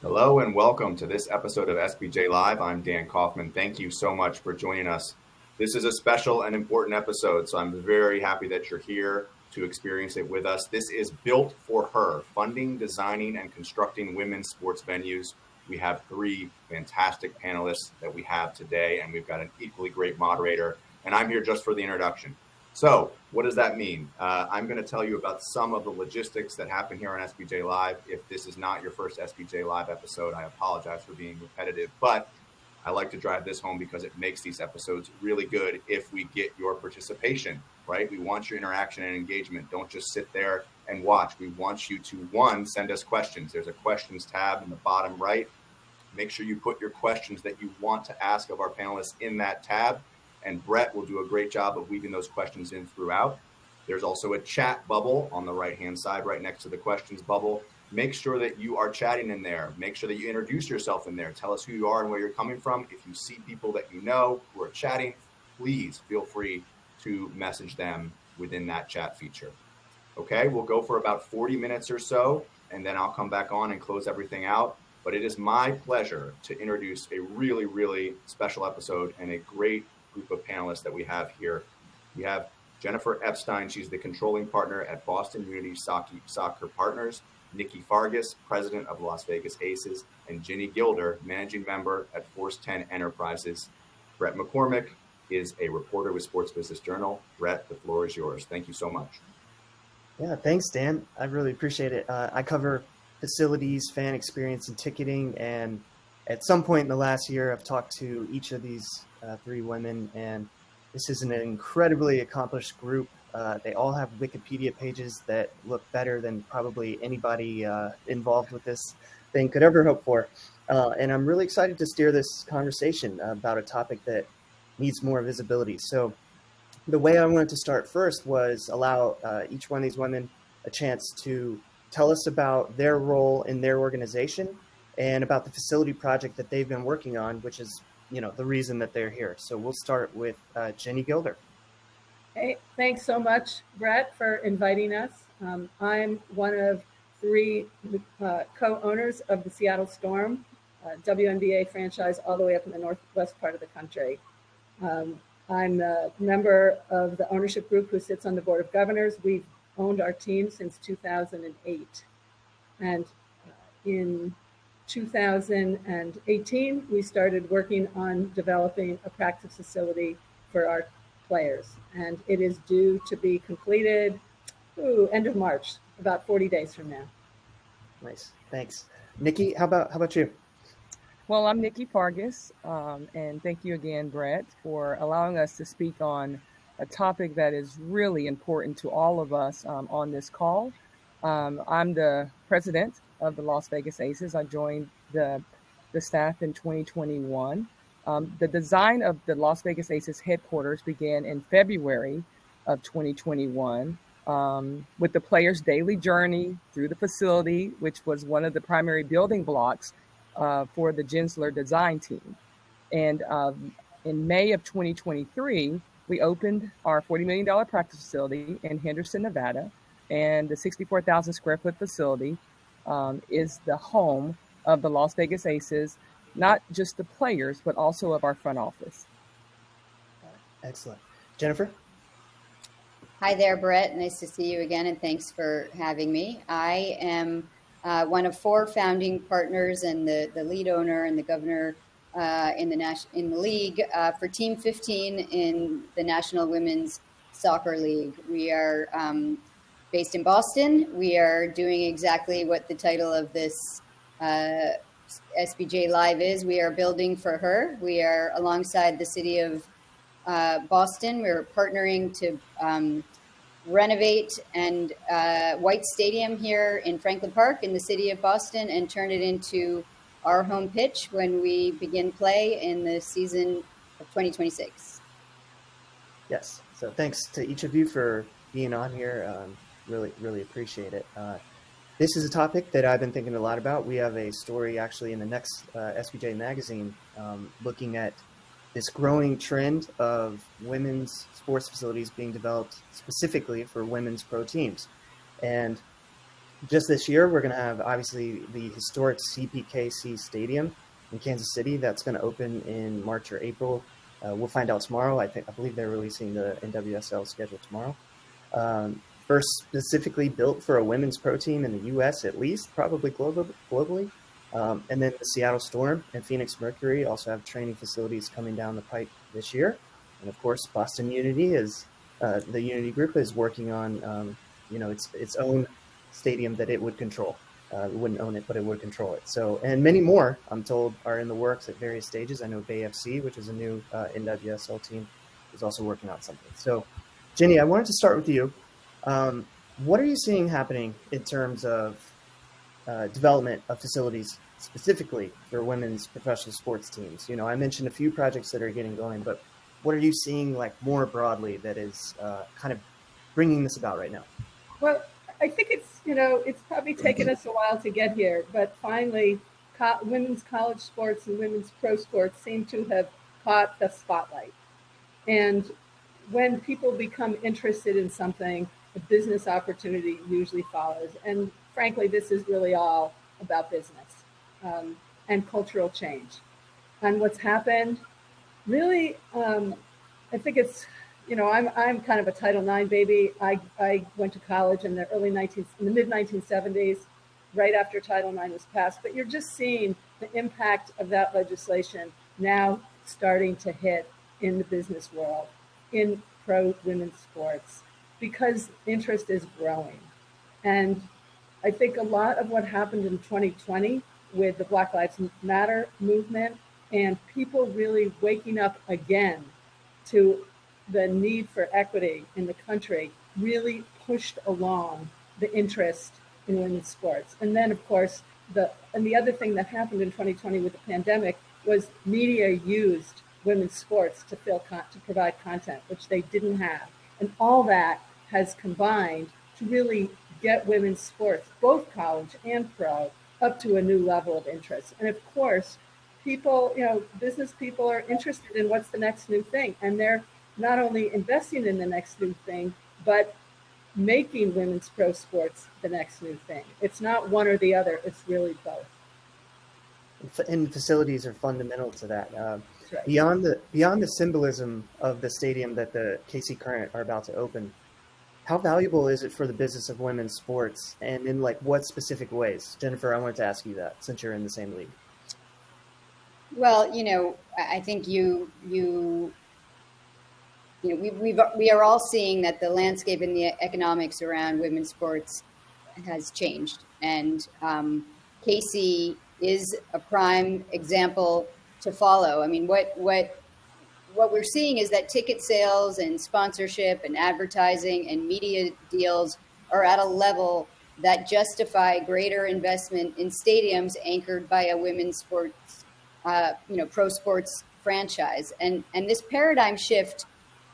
Hello and welcome to this episode of SBJ Live. I'm Dan Kaufman. Thank you so much for joining us. This is a special and important episode, so I'm very happy that you're here to experience it with us. This is Built for Her, funding, designing, and constructing women's sports venues. We have three fantastic panelists that we have today, and we've got an equally great moderator, and I'm here just for the introduction. So what does that mean? I'm going to tell you about some of the logistics that happen here on SBJ Live. If this is not your first SBJ Live episode, I apologize for being repetitive, but I like to drive this home because it makes these episodes really good if we get your participation, right? We want your interaction and engagement. Don't just sit there and watch. We want you to, one, send us questions. There's a questions tab in the bottom right. Make sure you put your questions that you want to ask of our panelists in that tab, and Brett will do a great job of weaving those questions in throughout. There's also a chat bubble on the right-hand side, right next to the questions bubble. Make sure that you are chatting in there. Make sure that you introduce yourself in there. Tell us who you are and where you're coming from. If you see people that you know who are chatting, please feel free to message them within that chat feature. Okay, we'll go for about 40 minutes or so, and then I'll come back on and close everything out. But it is my pleasure to introduce a really, really special episode and a great group of panelists that we have here. We have Jennifer Epstein. She's the controlling partner at Boston Unity Soccer Partners. Nikki Fargas, president of Las Vegas Aces, and Ginny Gilder, managing member at Force 10 Enterprises. Brett McCormick is a reporter with Sports Business Journal. Brett, the floor is yours. Thank you so much. Yeah, thanks, Dan. I really appreciate it. I cover facilities, fan experience, and ticketing. And at some point in the last year, I've talked to each of these three women, and this is an incredibly accomplished group. They all have Wikipedia pages that look better than probably anybody involved with this thing could ever hope for. And I'm really excited to steer this conversation about a topic that needs more visibility. So the way I wanted to start first was allow each one of these women a chance to tell us about their role in their organization and about the facility project that they've been working on, which is, the reason that they're here. So we'll start with Ginny Gilder. Hey, thanks so much, Brett, for inviting us. I'm one of three co-owners of the Seattle Storm, WNBA franchise all the way up in the northwest part of the country. I'm a member of the ownership group who sits on the board of governors. We've owned our team since 2008. And in 2018, we started working on developing a practice facility for our players. And it is due to be completed end of March, about 40 days from now. Nice, thanks. Nikki, how about you? Well, I'm Nikki Fargas, and thank you again, Brett, for allowing us to speak on a topic that is really important to all of us on this call. I'm the president of the Las Vegas Aces. I joined the staff in 2021. The design of the Las Vegas Aces headquarters began in February of 2021 with the players' daily journey through the facility, which was one of the primary building blocks for the Gensler design team. And in May of 2023, we opened our $40 million practice facility in Henderson, Nevada. And the 64,000 square foot facility is the home of the Las Vegas Aces, not just the players, but also of our front office. Excellent. Jennifer? Hi there, Brett. Nice to see you again, and thanks for having me. I am one of four founding partners and the lead owner and the governor in the league for Team 15 in the National Women's Soccer League. We are based in Boston. We are doing exactly what the title of this SBJ Live is. We are building for her. We are alongside the city of Boston. We're partnering to renovate and White Stadium here in Franklin Park in the city of Boston and turn it into our home pitch when we begin play in the season of 2026. Yes. So thanks to each of you for being on here. Really appreciate it. This is a topic that I've been thinking a lot about. We have a story actually in the next SBJ magazine looking at this growing trend of women's sports facilities being developed specifically for women's pro teams. And just this year, we're going to have obviously the historic CPKC Stadium in Kansas City. That's going to open in March or April. We'll find out tomorrow. I believe they're releasing the NWSL schedule tomorrow. First specifically built for a women's pro team in the U.S. at least, probably globally. And then the Seattle Storm and Phoenix Mercury also have training facilities coming down the pipe this year. And of course, Boston Unity is the Unity Group is working on its own stadium that it would control. It wouldn't own it, but it would control it. So, and many more, I'm told, are in the works at various stages. I know Bay FC, which is a new NWSL team, is also working on something. So, Jenny, I wanted to start with you. What are you seeing happening in terms of development of facilities specifically for women's professional sports teams? I mentioned a few projects that are getting going, but what are you seeing like more broadly that is kind of bringing this about right now? Well, I think it's probably taken us a while to get here, but finally, women's college sports and women's pro sports seem to have caught the spotlight. And when people become interested in something, a business opportunity usually follows. And frankly, this is really all about business and cultural change. And what's happened, really, I think it's, I'm kind of a Title IX baby. I went to college in the mid 1970s, right after Title IX was passed. But you're just seeing the impact of that legislation now starting to hit in the business world, in pro women's sports, because interest is growing. And I think a lot of what happened in 2020 with the Black Lives Matter movement and people really waking up again to the need for equity in the country really pushed along the interest in women's sports. And then, of course, the other thing that happened in 2020 with the pandemic was media used women's sports to provide content, which they didn't have. And all that has combined to really get women's sports, both college and pro, up to a new level of interest. And of course, people, business people are interested in what's the next new thing. And they're not only investing in the next new thing, but making women's pro sports the next new thing. It's not one or the other, it's really both. And facilities are fundamental to that. Right. Beyond the symbolism of the stadium that the KC Current are about to open, how valuable is it for the business of women's sports, and in like what specific ways? Jennifer, I wanted to ask you that since you're in the same league. Well, I think we are all seeing that the landscape and the economics around women's sports has changed, and KC is a prime example to follow. I mean, what we're seeing is that ticket sales and sponsorship and advertising and media deals are at a level that justify greater investment in stadiums anchored by a women's sports, pro sports franchise. And this paradigm shift,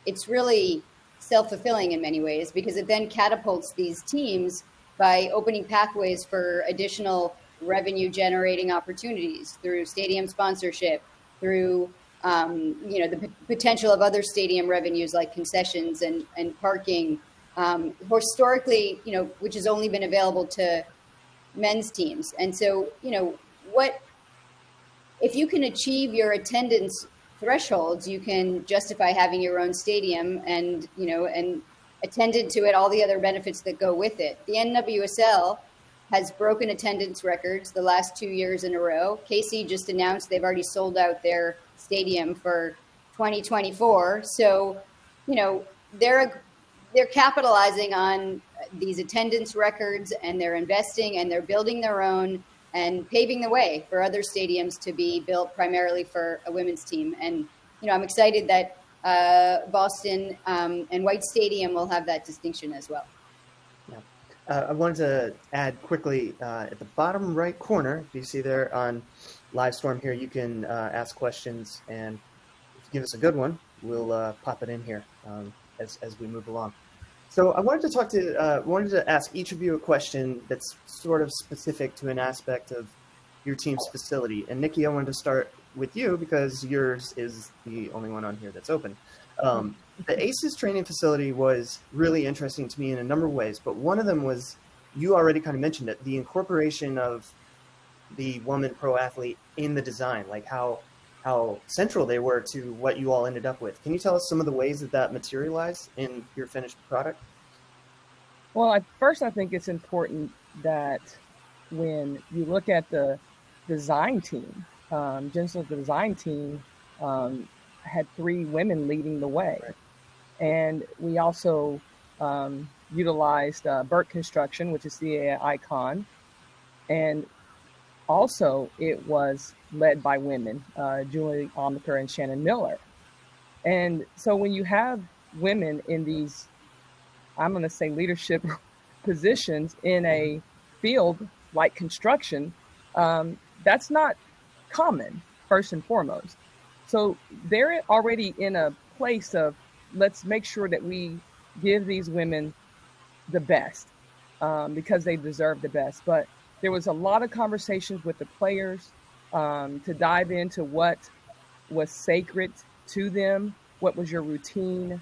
it's really self-fulfilling in many ways, because it then catapults these teams by opening pathways for additional revenue generating opportunities through stadium sponsorship, through the potential of other stadium revenues like concessions and parking, historically, which has only been available to men's teams. And so, if you can achieve your attendance thresholds, you can justify having your own stadium and attendant to it, all the other benefits that go with it. The NWSL has broken attendance records the last 2 years in a row. KC just announced they've already sold out their stadium for 2024. So, they're capitalizing on these attendance records, and they're investing and they're building their own and paving the way for other stadiums to be built primarily for a women's team. And, I'm excited that Boston and White Stadium will have that distinction as well. I wanted to add quickly at the bottom right corner, if you see there on Livestorm here, you can ask questions, and if you give us a good one, we'll pop it in here as we move along. So I wanted to ask each of you a question that's sort of specific to an aspect of your team's facility. And Nikki, I wanted to start with you because yours is the only one on here that's open. The ACES training facility was really interesting to me in a number of ways, but one of them was you already kind of mentioned it, the incorporation of the woman pro athlete in the design, like how central they were to what you all ended up with. Can you tell us some of the ways that materialized in your finished product? Well, at first, I think it's important that when you look at the design team, Jensen's design team had 3 women leading the way. Right. And we also utilized Burke Construction, which is the icon. And also it was led by women, Julie Omaker and Shannon Miller. And so when you have women in these, I'm going to say, leadership positions in a field like construction, that's not common, first and foremost. So they're already in a place of, let's make sure that we give these women the best, because they deserve the best. But there was a lot of conversations with the players to dive into what was sacred to them, what was your routine,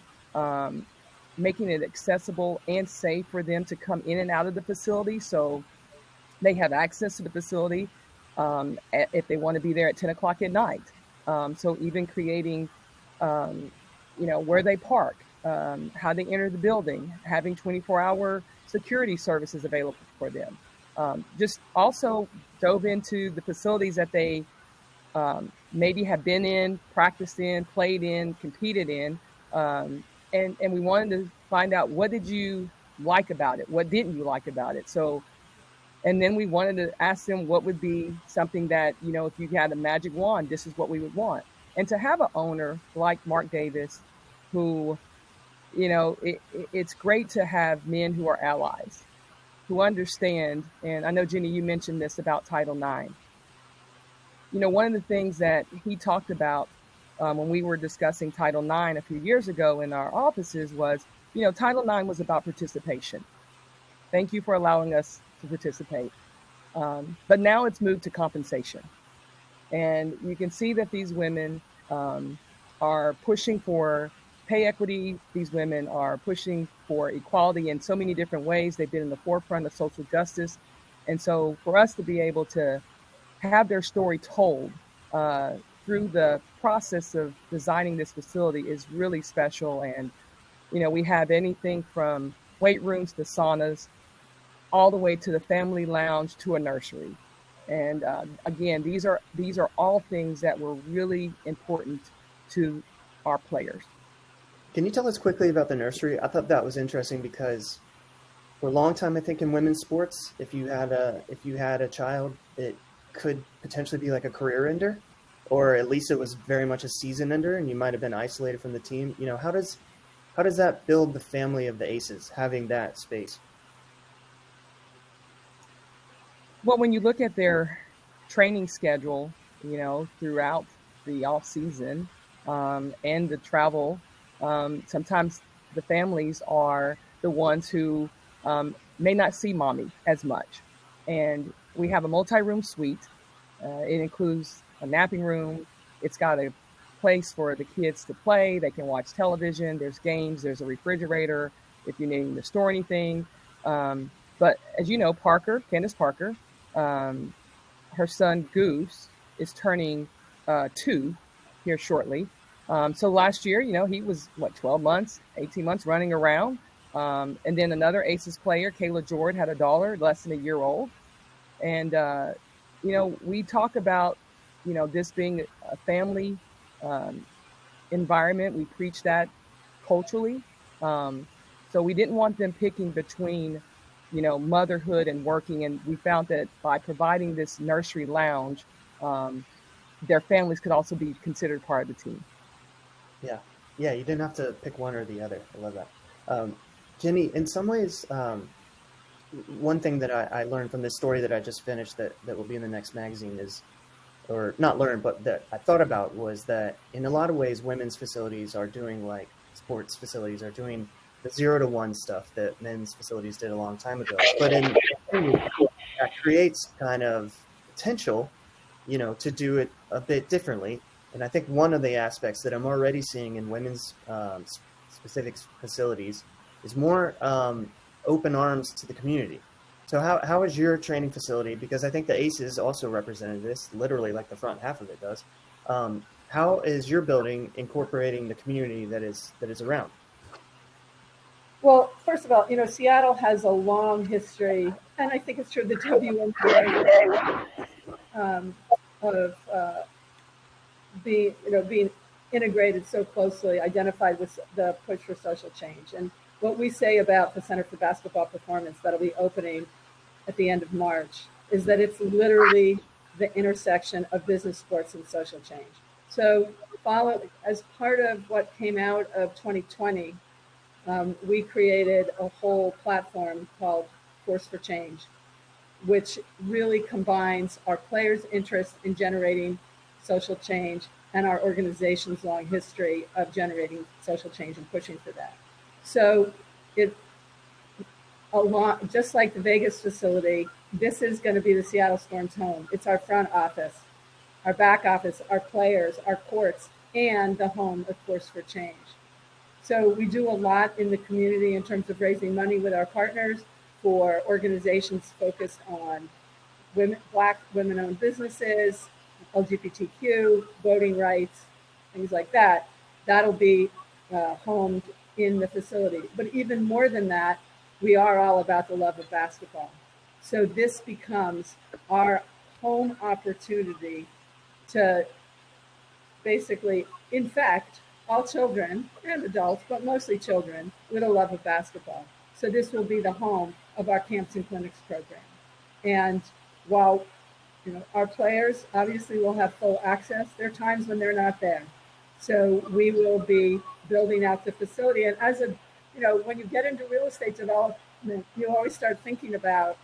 making it accessible and safe for them to come in and out of the facility, so they have access to the facility if they want to be there at 10 o'clock at night. So even creating, where they park, how they enter the building, having 24-hour security services available for them. Just also dove into the facilities that they maybe have been in, practiced in, played in, competed in. And we wanted to find out, what did you like about it? What didn't you like about it? So, and then we wanted to ask them what would be something that, if you had a magic wand, this is what we would want. And to have an owner like Mark Davis, who, it's great to have men who are allies, who understand. And I know, Jenny, you mentioned this about Title IX. One of the things that he talked about when we were discussing Title IX a few years ago in our offices was, Title IX was about participation. Thank you for allowing us to participate. But now it's moved to compensation. And you can see that these women are pushing for pay equity. These women are pushing for equality in so many different ways. They've been in the forefront of social justice. And so for us to be able to have their story told through the process of designing this facility is really special. And, we have anything from weight rooms to saunas, all the way to the family lounge to a nursery. And again, these are all things that were really important to our players. Can you tell us quickly about the nursery? I thought that was interesting because for a long time, I think in women's sports, if you had a child, it could potentially be like a career ender, or at least it was very much a season ender, and you might have been isolated from the team. How does that build the family of the Aces, having that space? Well, when you look at their training schedule, throughout the off season and the travel, sometimes the families are the ones who may not see mommy as much. And we have a multi-room suite. It includes a napping room. It's got a place for the kids to play. They can watch television. There's games. There's a refrigerator if you're needing to store anything. But as you know, Candace Parker, her son Goose is turning 2 here shortly. So last year, he was 12 months, 18 months running around. And then another Aces player, Kayla Jordan, had a daughter less than a year old. And, we talk about, this being a family environment. We preach that culturally. So we didn't want them picking between, motherhood and working. And we found that by providing this nursery lounge, their families could also be considered part of the team. Yeah. Yeah, you didn't have to pick one or the other. I love that. Jenny, in some ways, one thing that I learned from this story that I just finished that will be in the next magazine is, or not learned, but that I thought about, was that in a lot of ways, women's facilities are doing like sports facilities are doing the 0 to 1 stuff that men's facilities did a long time ago. But that creates kind of potential, to do it a bit differently. And I think one of the aspects that I'm already seeing in women's specific facilities is more open arms to the community. So how is your training facility? Because I think the Aces also represented this, literally like the front half of it does. How is your building incorporating the community that is around? Well, first of all, Seattle has a long history, and I think it's true the WNBA um, of being integrated so closely, identified with the push for social change. And what we say about the Center for Basketball Performance that'll be opening at the end of March is that it's literally the intersection of business, sports, and social change. So as part of what came out of 2020, we created a whole platform called Force for Change, which really combines our players' interest in generating social change and our organization's long history of generating social change and pushing for that. So it just like the Vegas facility, this is going to be the Seattle Storm's home. It's our front office, our back office, our players, our courts, and the home of Force for Change. So we do a lot in the community in terms of raising money with our partners for organizations focused on Black women-owned businesses, LGBTQ, voting rights, things like that. That'll be homed in the facility. But even more than that, we are all about the love of basketball. So this becomes our home opportunity to basically infect all children and adults, but mostly children, with a love of basketball. So this will be the home of our camps and clinics program. And while our players obviously will have full access, there are times when they're not there. So we will be building out the facility. And when you get into real estate development, you always start thinking about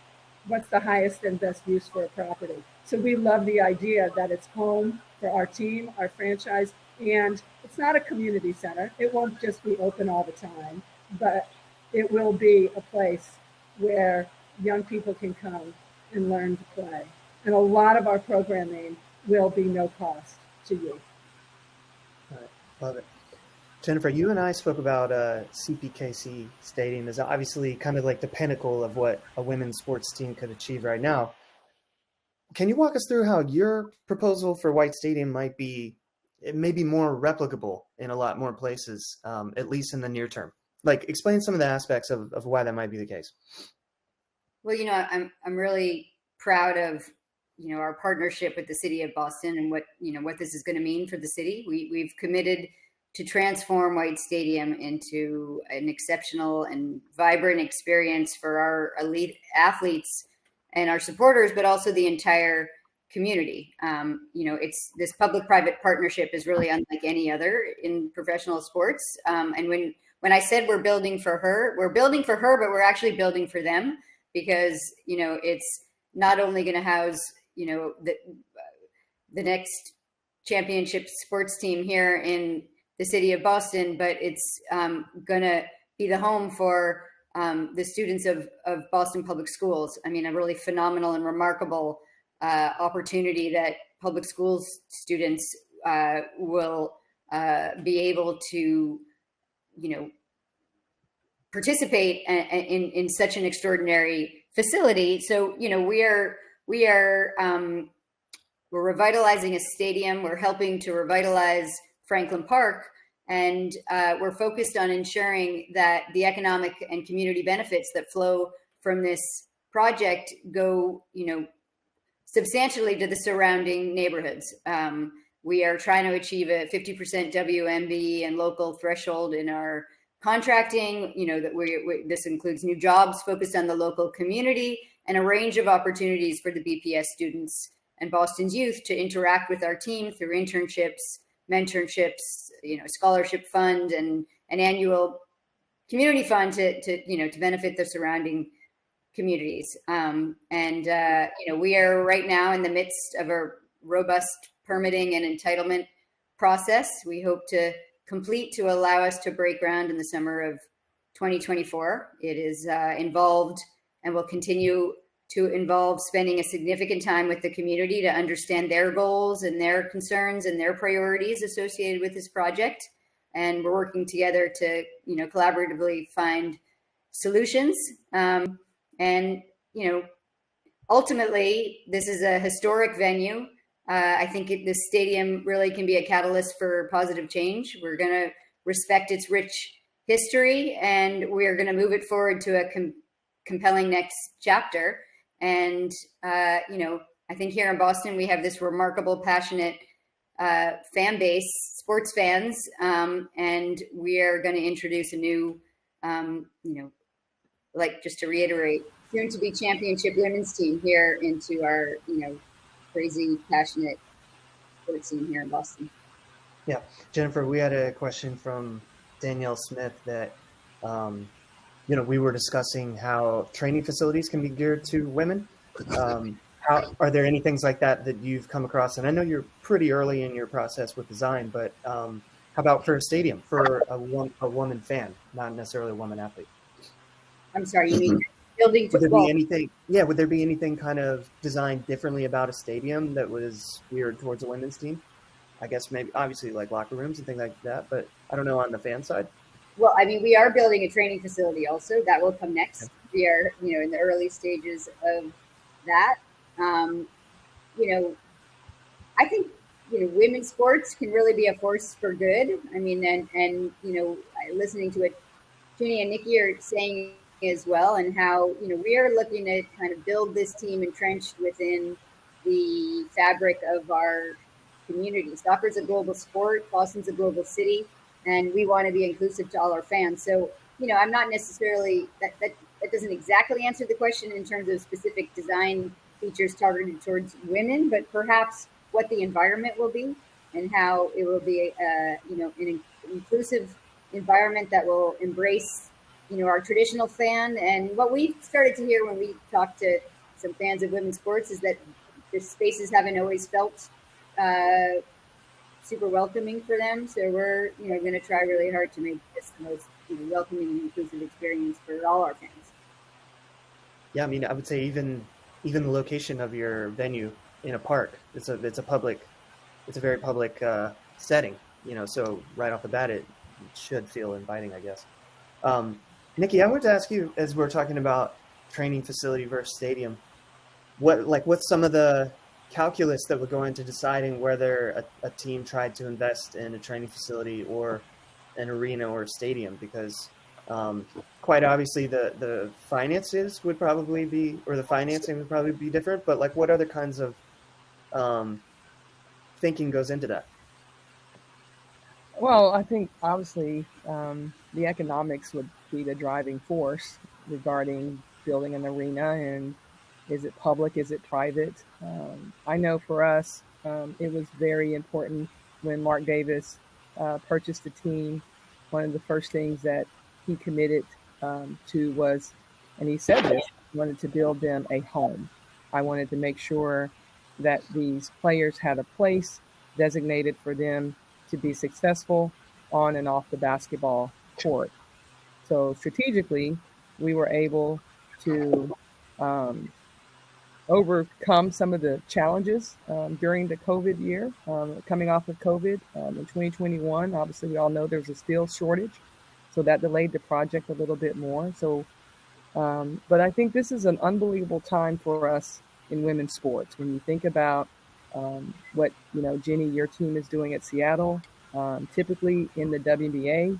what's the highest and best use for a property. So we love the idea that it's home for our team, our franchise, and it's not a community center. It won't just be open all the time, but it will be a place where young people can come and learn to play. And a lot of our programming will be no cost to youth. All right. Love it. Jennifer, you and I spoke about CPKC Stadium as obviously kind of like the pinnacle of what a women's sports team could achieve right now. Can you walk us through how your proposal for White Stadium might be more replicable in a lot more places, at least in the near term? Like, explain some of the aspects of why that might be the case. Well, I'm really proud of our partnership with the city of Boston and what this is going to mean for the city. We've committed to transform White Stadium into an exceptional and vibrant experience for our elite athletes and our supporters, but also the entire community. It's this public-private partnership is really unlike any other in professional sports. And when I said we're building for her, but we're actually building for them, because it's not only going to house the next championship sports team here in the city of Boston, but it's going to be the home for the students of Boston Public Schools. I mean, a really phenomenal and remarkable opportunity that public schools students will be able to, participate in such an extraordinary facility. So, we're revitalizing a stadium. We're helping to revitalize Franklin Park. And we're focused on ensuring that the economic and community benefits that flow from this project go, substantially to the surrounding neighborhoods. We are trying to achieve a 50% WMB and local threshold in our contracting. That this includes new jobs focused on the local community and a range of opportunities for the BPS students and Boston's youth to interact with our team through internships, mentorships, scholarship fund, and an annual community fund to benefit the surrounding communities. We are right now in the midst of a robust permitting and entitlement process. We hope to complete to allow us to break ground in the summer of 2024. It is involved and will continue to involve spending a significant time with the community to understand their goals and their concerns and their priorities associated with this project. And we're working together to, collaboratively find solutions. And ultimately, this is a historic venue. I think this stadium really can be a catalyst for positive change. We're going to respect its rich history, and we're going to move it forward to a compelling next chapter. And, I think here in Boston, we have this remarkable, passionate fan base, sports fans, and we are going to introduce a new, just to reiterate, soon to be championship women's team here into our, crazy, passionate sports scene here in Boston. Yeah. Jennifer, we had a question from Danielle Smith that, we were discussing how training facilities can be geared to women. How are there any things like that you've come across? And I know you're pretty early in your process with design, but how about for a stadium for a woman fan, not necessarily a woman athlete? I'm sorry, you mean building would there be anything? Yeah, would there be anything kind of designed differently about a stadium that was geared towards a women's team? I guess maybe obviously like locker rooms and things like that, but I don't know on the fan side. Well, I mean, we are building a training facility also. That will come next. Okay. We are, in the early stages of that. I think, women's sports can really be a force for good. I mean, and listening to what Ginny and Nikki are saying as well, and how, we are looking to kind of build this team entrenched within the fabric of our community. Soccer's a global sport. Boston's a global city, and we want to be inclusive to all our fans. So, I'm not necessarily that doesn't exactly answer the question in terms of specific design features targeted towards women, but perhaps what the environment will be and how it will be, an inclusive environment that will embrace, our traditional fan. And what we started to hear when we talked to some fans of women's sports is that the spaces haven't always felt super welcoming for them. So we're, going to try really hard to make this the most welcoming and inclusive experience for all our fans. Yeah, I mean, I would say even the location of your venue in a park, it's a very public setting, so right off the bat, it should feel inviting, I guess. Nikki, I wanted to ask you, as we're talking about training facility versus stadium, what's some of the calculus that would go into deciding whether a team tried to invest in a training facility or an arena or a stadium? Because quite obviously the finances would probably be, or the financing would probably be different, but what other kinds of thinking goes into that? Well, I think obviously the economics would be the driving force regarding building an arena, and is it public, is it private? I know for us, it was very important when Mark Davis purchased the team. One of the first things that he committed to was, and he said this, wanted to build them a home. I wanted to make sure that these players had a place designated for them to be successful on and off the basketball court. So strategically, we were able to overcome some of the challenges during the COVID year, coming off of COVID in 2021. Obviously, we all know there's a steel shortage, so that delayed the project a little bit more. So, but I think this is an unbelievable time for us in women's sports. When you think about what, Jenny, your team is doing at Seattle, typically in the WNBA,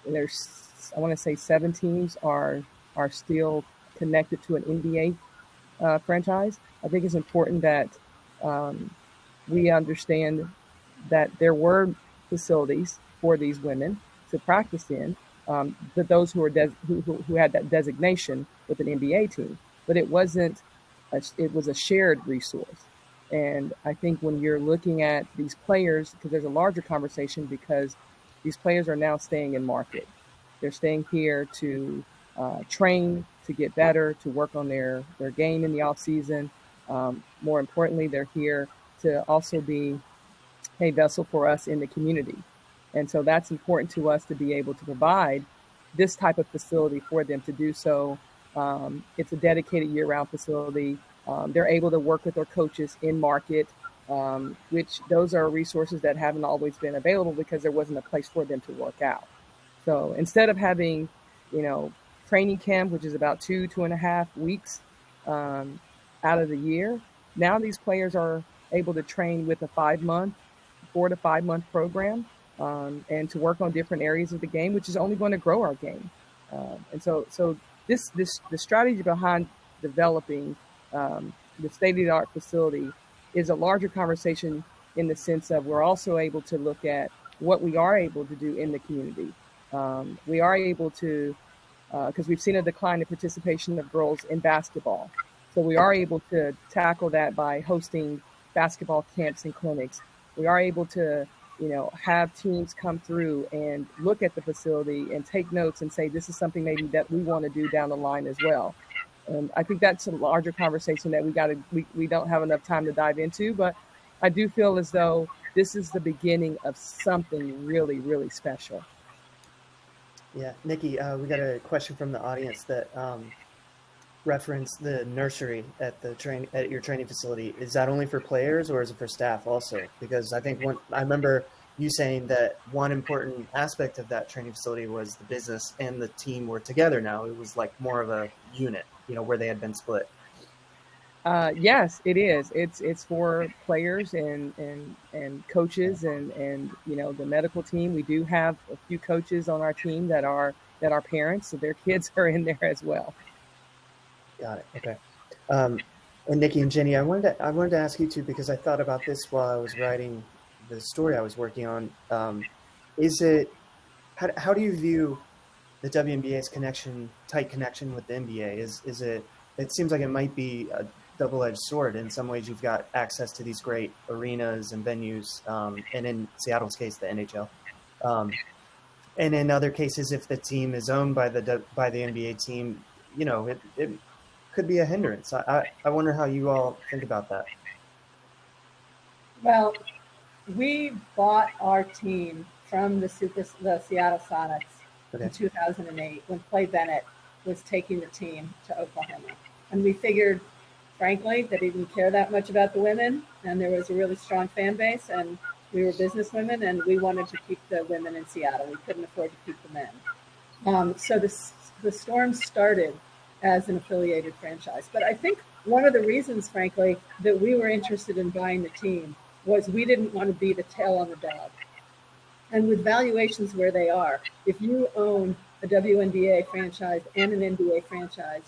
there's, I want to say 7 teams are still connected to an NBA franchise. I think it's important that we understand that there were facilities for these women to practice in, but those who had that designation with an NBA team, but it wasn't. It was a shared resource. And I think when you're looking at these players, because there's a larger conversation, because these players are now staying in market. They're staying here to train, to get better, to work on their game in the off season. More importantly, they're here to also be a vessel for us in the community. And so that's important to us to be able to provide this type of facility for them to do so. It's a dedicated year-round facility. They're able to work with their coaches in market, which those are resources that haven't always been available because there wasn't a place for them to work out. So instead of having, training camp, which is about 2.5 weeks out of the year. Now these players are able to train with a 4 to 5 month program, and to work on different areas of the game, which is only going to grow our game. And so the strategy behind developing the state-of-the-art facility is a larger conversation in the sense of we're also able to look at what we are able to do in the community. We are able to, because we've seen a decline in participation of girls in basketball. So we are able to tackle that by hosting basketball camps and clinics. We are able to, have teams come through and look at the facility and take notes and say, this is something maybe that we want to do down the line as well. And I think that's a larger conversation that we don't have enough time to dive into, but I do feel as though this is the beginning of something really, really special. Yeah, Nikki, we got a question from the audience that referenced the nursery at your training facility. Is that only for players or is it for staff also? Because I think I remember you saying that one important aspect of that training facility was the business and the team were together now. It was like more of a unit, where they had been split. Yes, it is. It's for players and coaches and the medical team. We do have a few coaches on our team that are parents, so their kids are in there as well. Got it. Okay. And Nikki and Jenny, I wanted to ask you too, because I thought about this while I was writing the story I was working on. How do you view the WNBA's tight connection with the NBA? It seems like it might be a double-edged sword. In some ways, you've got access to these great arenas and venues, and in Seattle's case, the NHL. And in other cases, if the team is owned by the NBA team, it could be a hindrance. I wonder how you all think about that. Well, we bought our team from the Seattle Sonics in 2008 when Clay Bennett was taking the team to Oklahoma. And we figured, frankly, that he didn't care that much about the women, and there was a really strong fan base, and we were businesswomen, and we wanted to keep the women in Seattle. We couldn't afford to keep the men. So the Storm started as an affiliated franchise. But I think one of the reasons, frankly, that we were interested in buying the team was we didn't want to be the tail on the dog. And with valuations where they are, if you own a WNBA franchise and an NBA franchise,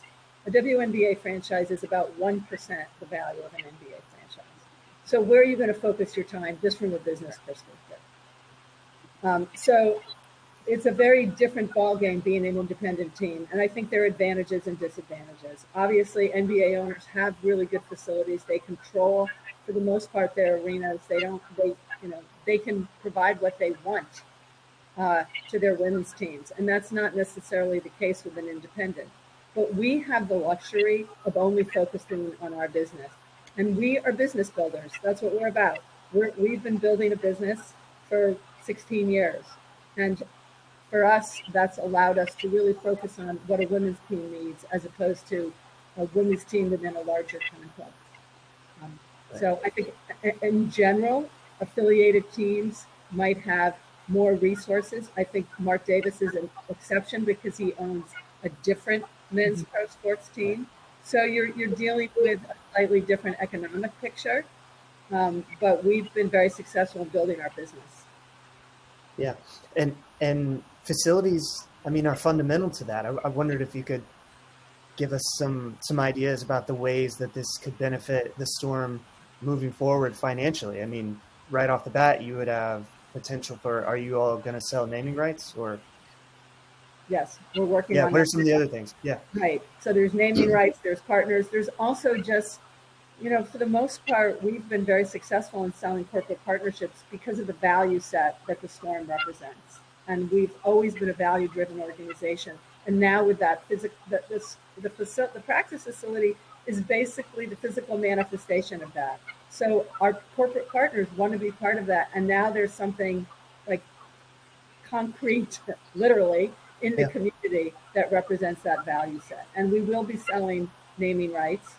a WNBA franchise is about 1% the value of an NBA franchise. So where are you going to focus your time just from a business perspective? So it's a very different ballgame being an independent team. And I think there are advantages and disadvantages. Obviously, NBA owners have really good facilities. They control, for the most part, their arenas. They can provide what they want to their women's teams. And that's not necessarily the case with an independent. But we have the luxury of only focusing on our business. And we are business builders. That's what we're about. We've been building a business for 16 years. And for us, that's allowed us to really focus on what a women's team needs as opposed to a women's team within a larger complex. So I think in general, affiliated teams might have more resources. I think Mark Davis is an exception because he owns a different men's pro sports team. So you're dealing with a slightly different economic picture, but we've been very successful in building our business. Yeah, and facilities, are fundamental to that. I wondered if you could give us some ideas about the ways that this could benefit the Storm moving forward financially. Right off the bat, you would have potential for, are you all going to sell naming rights or? Yes, we're working on. Yeah, what are some of the other things? Yeah. Right. So there's naming rights, there's partners. There's also just, for the most part, we've been very successful in selling corporate partnerships because of the value set that the Storm represents. And we've always been a value-driven organization. And now with that, the practice facility is basically the physical manifestation of that. So our corporate partners want to be part of that. And now there's something like concrete, literally, in the community that represents that value set. And we will be selling naming rights.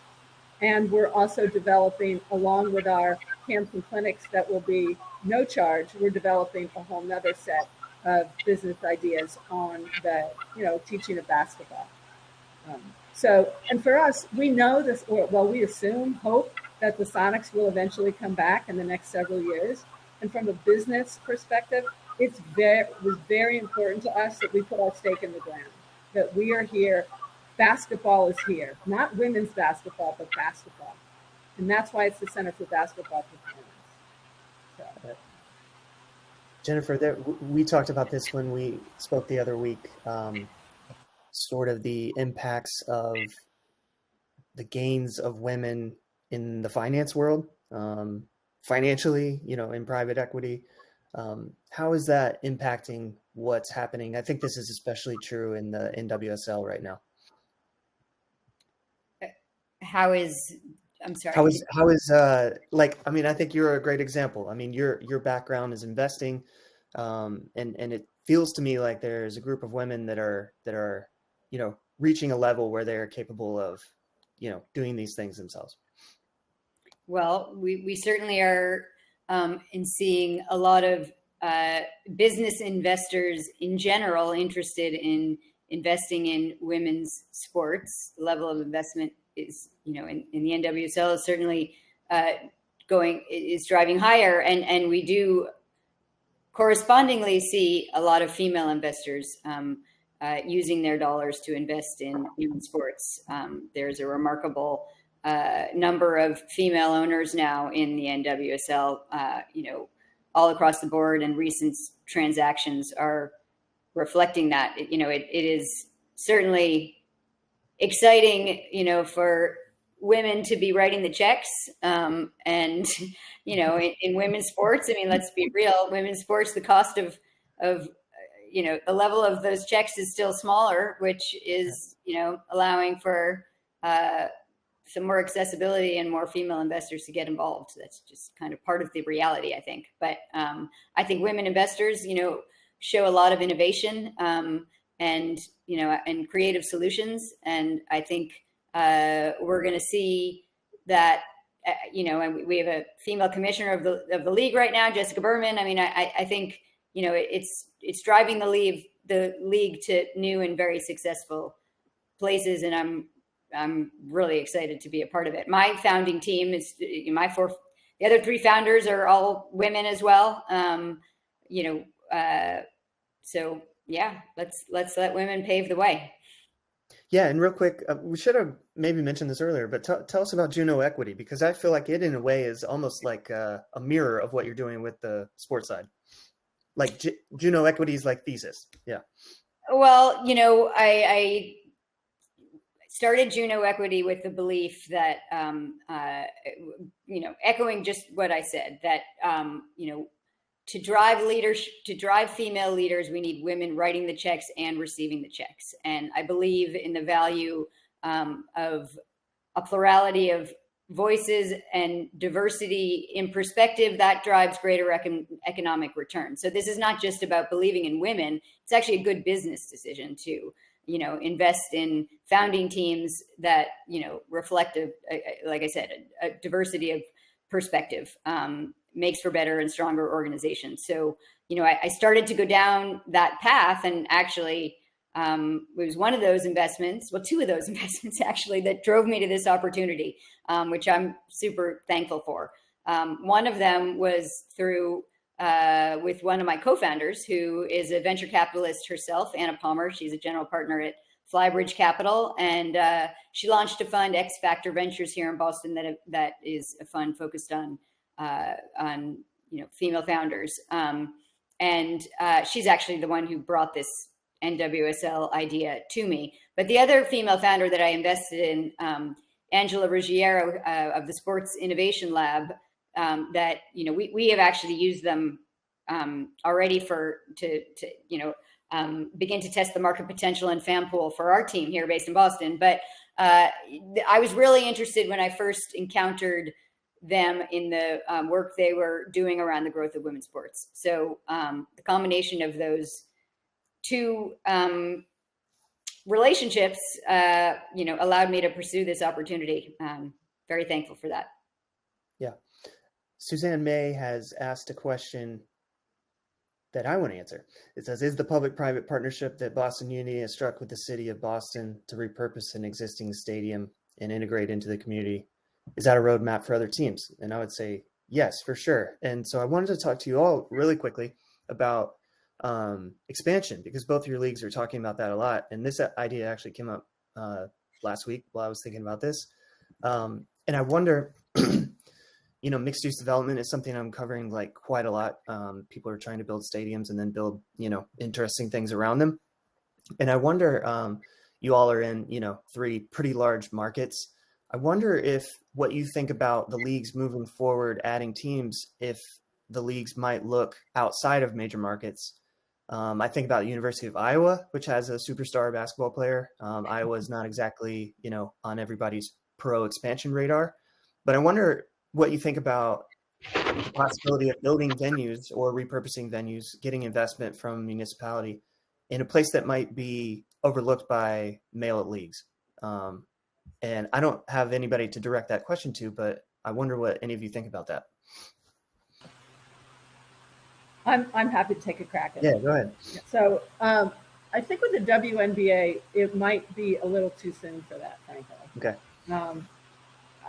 And we're also developing, along with our camps and clinics that will be no charge, we're developing a whole nother set of business ideas on the, teaching of basketball. So, and for us, we know this, or well, we assume, hope that the Sonics will eventually come back in the next several years. And from a business perspective, it was very important to us that we put our stake in the ground, that we are here. Basketball is here, not women's basketball, but basketball. And that's why it's the Center for Basketball Performance. So. Jennifer, we talked about this when we spoke the other week, sort of the impacts of the gains of women in the finance world, financially, in private equity. How is that impacting what's happening? I think this is especially true in the NWSL right now. I'm sorry. How is I think you're a great example. I mean, your background is investing, and it feels to me like there's a group of women that are reaching a level where they're capable of doing these things themselves. Well, we certainly are in seeing a lot of business investors in general interested in investing in women's sports. The level of investment is, in the NWSL is certainly is driving higher, and we do correspondingly see a lot of female investors using their dollars to invest in sports. There's a remarkable number of female owners now in the NWSL, all across the board, and recent transactions are reflecting that. It is certainly exciting, for women to be writing the checks. And, in women's sports, I mean, let's be real, women's sports, the cost of the level of those checks is still smaller, which is, allowing for some more accessibility and more female investors to get involved. That's just kind of part of the reality, I think. But I think women investors, show a lot of innovation and creative solutions. And I think we're going to see that, and we have a female commissioner of the league right now, Jessica Berman. I mean, I think, it's driving the league to new and very successful places. And I'm really excited to be a part of it. My founding team is the other three founders are all women as well. So yeah, let's let women pave the way. Yeah. And real quick, we should have maybe mentioned this earlier, but tell us about Juno Equity, because I feel like it in a way is almost like a mirror of what you're doing with the sports side. Like Juno Equity's like thesis. Yeah. Well, I started Juno Equity with the belief that, echoing just what I said, that, to drive female leaders, we need women writing the checks and receiving the checks. And I believe in the value of a plurality of voices and diversity in perspective that drives greater economic return. So this is not just about believing in women. It's actually a good business decision to, invest in founding teams that, reflect like I said, a diversity of perspective, makes for better and stronger organizations. So, I started to go down that path, and actually it was one of those investments, well, two of those investments actually, that drove me to this opportunity, which I'm super thankful for. One of them was through with one of my co-founders, who is a venture capitalist herself, Anna Palmer. She's a general partner at Flybridge Capital, and she launched a fund, X Factor Ventures, here in Boston, that is a fund focused on female founders. And she's actually the one who brought this NWSL idea to me. But the other female founder that I invested in, Angela Ruggiero of the Sports Innovation Lab, that we have actually used them already to begin to test the market potential and fan pool for our team here based in Boston. But I was really interested when I first encountered them in the work they were doing around the growth of women's sports. So the combination of those two relationships, allowed me to pursue this opportunity. Very thankful for that. Yeah. Suzanne May has asked a question. that I want to answer. It says, is the public-private partnership that Boston Unity has struck with the city of Boston to repurpose an existing stadium and integrate into the community, is that a roadmap for other teams? And I would say, yes, for sure. And so I wanted to talk to you all really quickly about expansion, because both your leagues are talking about that a lot. And this idea actually came up last week while I was thinking about this. And I wonder, mixed use development is something I'm covering like quite a lot. People are trying to build stadiums and then build, interesting things around them. And I wonder, you all are in, 3 pretty large markets. I wonder if what you think about the leagues moving forward, adding teams, if the leagues might look outside of major markets. I think about the University of Iowa, which has a superstar basketball player. Iowa is not exactly, on everybody's pro expansion radar, but I wonder what you think about the possibility of building venues or repurposing venues, getting investment from municipality in a place that might be overlooked by mail-out leagues. And I don't have anybody to direct that question to, but I wonder what any of you think about that. I'm happy to take a crack at it. Yeah, go ahead. So I think with the WNBA, it might be a little too soon for that, frankly. Okay.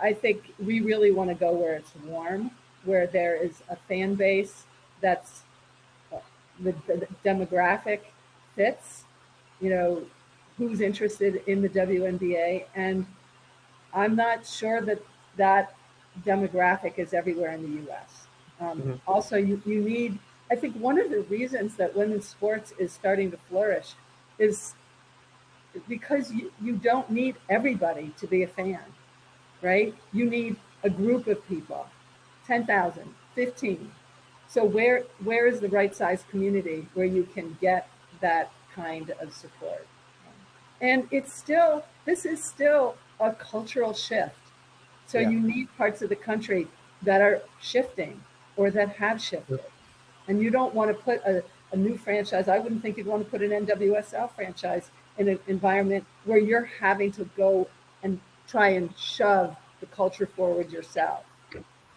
I think we really want to go where it's warm, where there is a fan base that's the demographic fits, who's interested in the WNBA. And I'm not sure that demographic is everywhere in the U.S. Also, you need, I think one of the reasons that women's sports is starting to flourish is because you don't need everybody to be a fan, right? You need a group of people, 10,000, 15. So where is the right size community where you can get that kind of support? And this is still a cultural shift. So you need parts of the country that are shifting or that have shifted. And you don't want to put a new franchise. I wouldn't think you'd want to put an NWSL franchise in an environment where you're having to go and try and shove the culture forward yourself.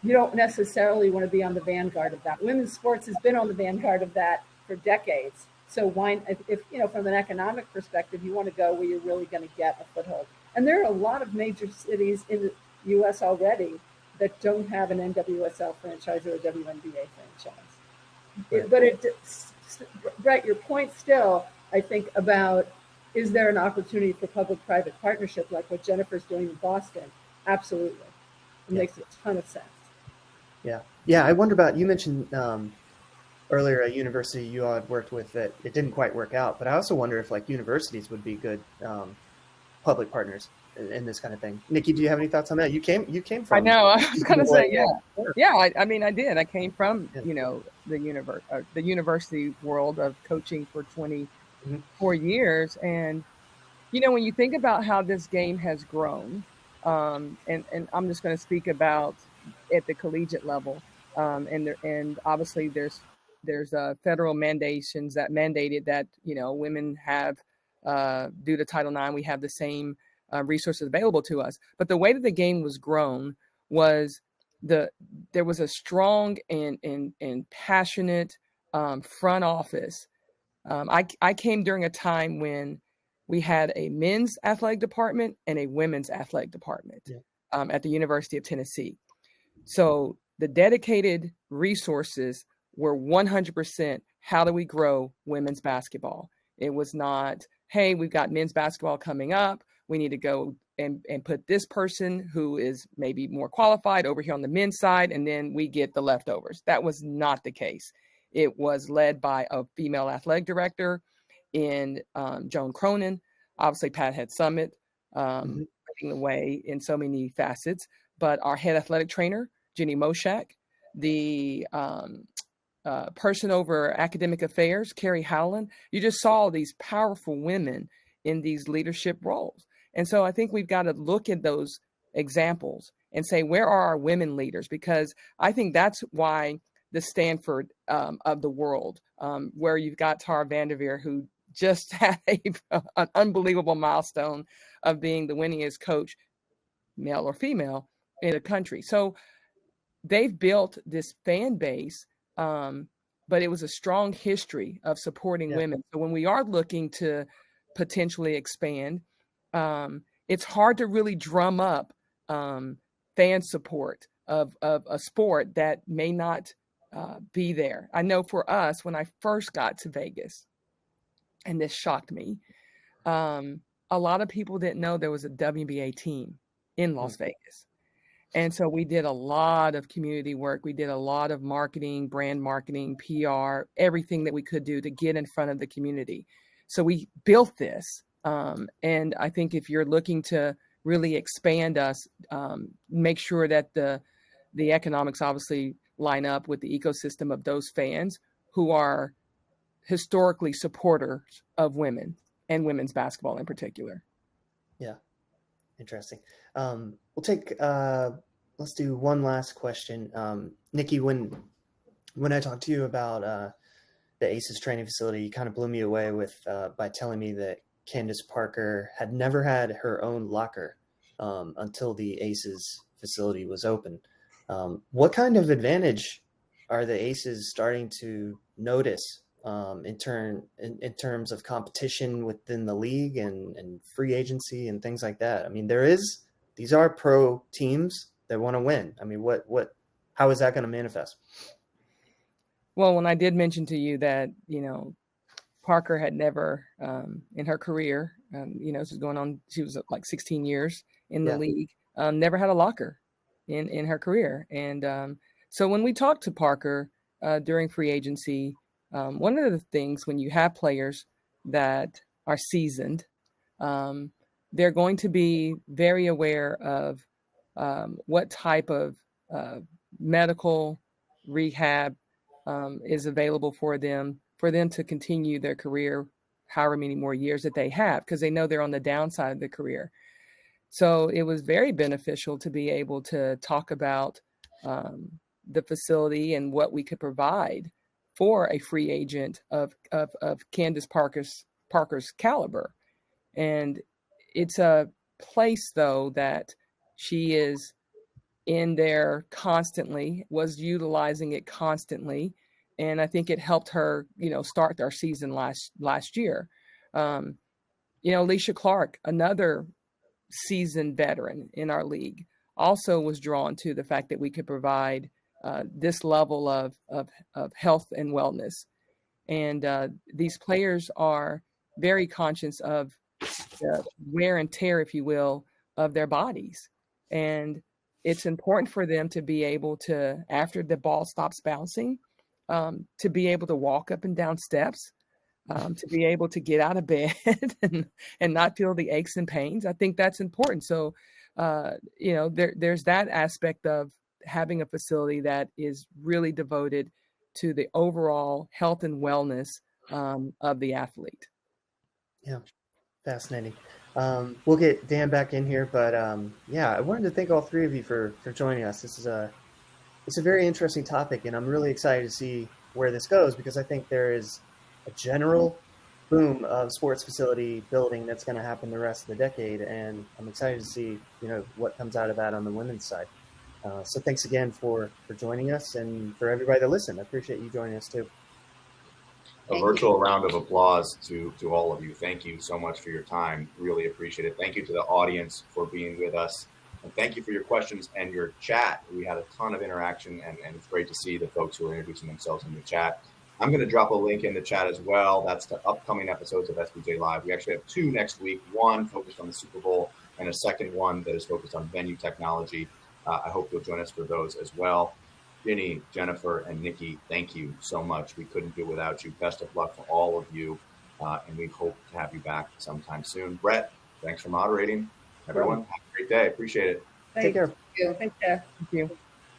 You don't necessarily want to be on the vanguard of that. Women's sports has been on the vanguard of that for decades. So why, if from an economic perspective, you want to go where you're really going to get a foothold. And there are a lot of major cities in the U.S. already that don't have an NWSL franchise or a WNBA franchise. Right. Brett, your point still, I think, about is there an opportunity for public-private partnership like what Jennifer's doing in Boston? Absolutely. It makes a ton of sense. Yeah. I wonder about, you mentioned earlier a university you all had worked with that it didn't quite work out, but I also wonder if like universities would be good public partners in this kind of thing. Nikki, do you have any thoughts on that? You came from. I know. I was going to say, yeah. I mean, I did. I came from the university world of coaching for 24 years, and when you think about how this game has grown, and I'm just going to speak about at the collegiate level, and obviously there's federal mandations that mandated that women have due to Title IX we have the same resources available to us. But the way that the game was grown was there was a strong and passionate front office. I came during a time when we had a men's athletic department and a women's athletic department at the University of Tennessee. So the dedicated resources were 100% how do we grow women's basketball. It was not, hey, we've got men's basketball coming up. We need to go and put this person who is maybe more qualified over here on the men's side, and then we get the leftovers. That was not the case. It was led by a female athletic director in Joan Cronin. Obviously, Pat had Summit leading the way in so many facets, but our head athletic trainer, Jenny Moshak, the person over academic affairs, Carrie Howland. You just saw these powerful women in these leadership roles. And so I think we've got to look at those examples and say, where are our women leaders? Because I think that's why the Stanford of the world, where you've got Tara Vanderveer, who just had an unbelievable milestone of being the winningest coach, male or female, in the country. So they've built this fan base but it was a strong history of supporting women. So when we are looking to potentially expand, it's hard to really drum up fan support of a sport that may not be there. I know for us, when I first got to Vegas, and this shocked me, a lot of people didn't know there was a WNBA team in Las Vegas. And so we did a lot of community work. We did a lot of marketing, brand marketing, PR, everything that we could do to get in front of the community. So we built this. And I think if you're looking to really expand us, make sure that the economics obviously line up with the ecosystem of those fans who are historically supporters of women and women's basketball in particular. Yeah. Interesting. We'll take, let's do one last question. Nikki, when I talked to you about the ACES training facility, you kind of blew me away with by telling me that Candace Parker had never had her own locker until the ACES facility was open. What kind of advantage are the ACES starting to notice in terms of competition within the league and free agency and things like that? I mean, these are pro teams that want to win. I mean, how is that going to manifest? Well, when I did mention to you that, Parker had never, in her career, she was like 16 years in the league, never had a locker in her career. And so when we talked to Parker during free agency, one of the things when you have players that are seasoned, they're going to be very aware of what type of medical rehab is available for them to continue their career however many more years that they have, because they know they're on the downside of the career. So it was very beneficial to be able to talk about the facility and what we could provide for a free agent of Candace Parker's caliber. And it's a place, though, that she is in there constantly, was utilizing it constantly. And I think it helped her, start our season last year. Alicia Clark, another seasoned veteran in our league, also was drawn to the fact that we could provide this level of health and wellness. And these players are very conscious of the wear and tear, if you will, of their bodies. And it's important for them to be able to, after the ball stops bouncing, to be able to walk up and down steps, to be able to get out of bed and not feel the aches and pains. I think that's important. So, there's that aspect of having a facility that is really devoted to the overall health and wellness of the athlete. Yeah, fascinating. We'll get Dan back in here, but I wanted to thank all three of you for joining us. It's a very interesting topic, and I'm really excited to see where this goes, because I think there is a general boom of sports facility building that's going to happen the rest of the decade, and I'm excited to see what comes out of that on the women's side. So thanks again for joining us, and for everybody that listened. I appreciate you joining us too. A virtual round of applause to all of you. Thank you so much for your time. Really appreciate it. Thank you to the audience for being with us. And thank you for your questions and your chat. We had a ton of interaction, and it's great to see the folks who are introducing themselves in the chat. I'm going to drop a link in the chat as well. That's to upcoming episodes of SBJ Live. We actually have 2 next week, one focused on the Super Bowl and a second one that is focused on venue technology. I hope you'll join us for those as well. Ginny, Jennifer, and Nikki, thank you so much. We couldn't do it without you. Best of luck for all of you, and we hope to have you back sometime soon. Brett, thanks for moderating. Everyone, have a great day. Appreciate it. Take care. Thank you. Thank you.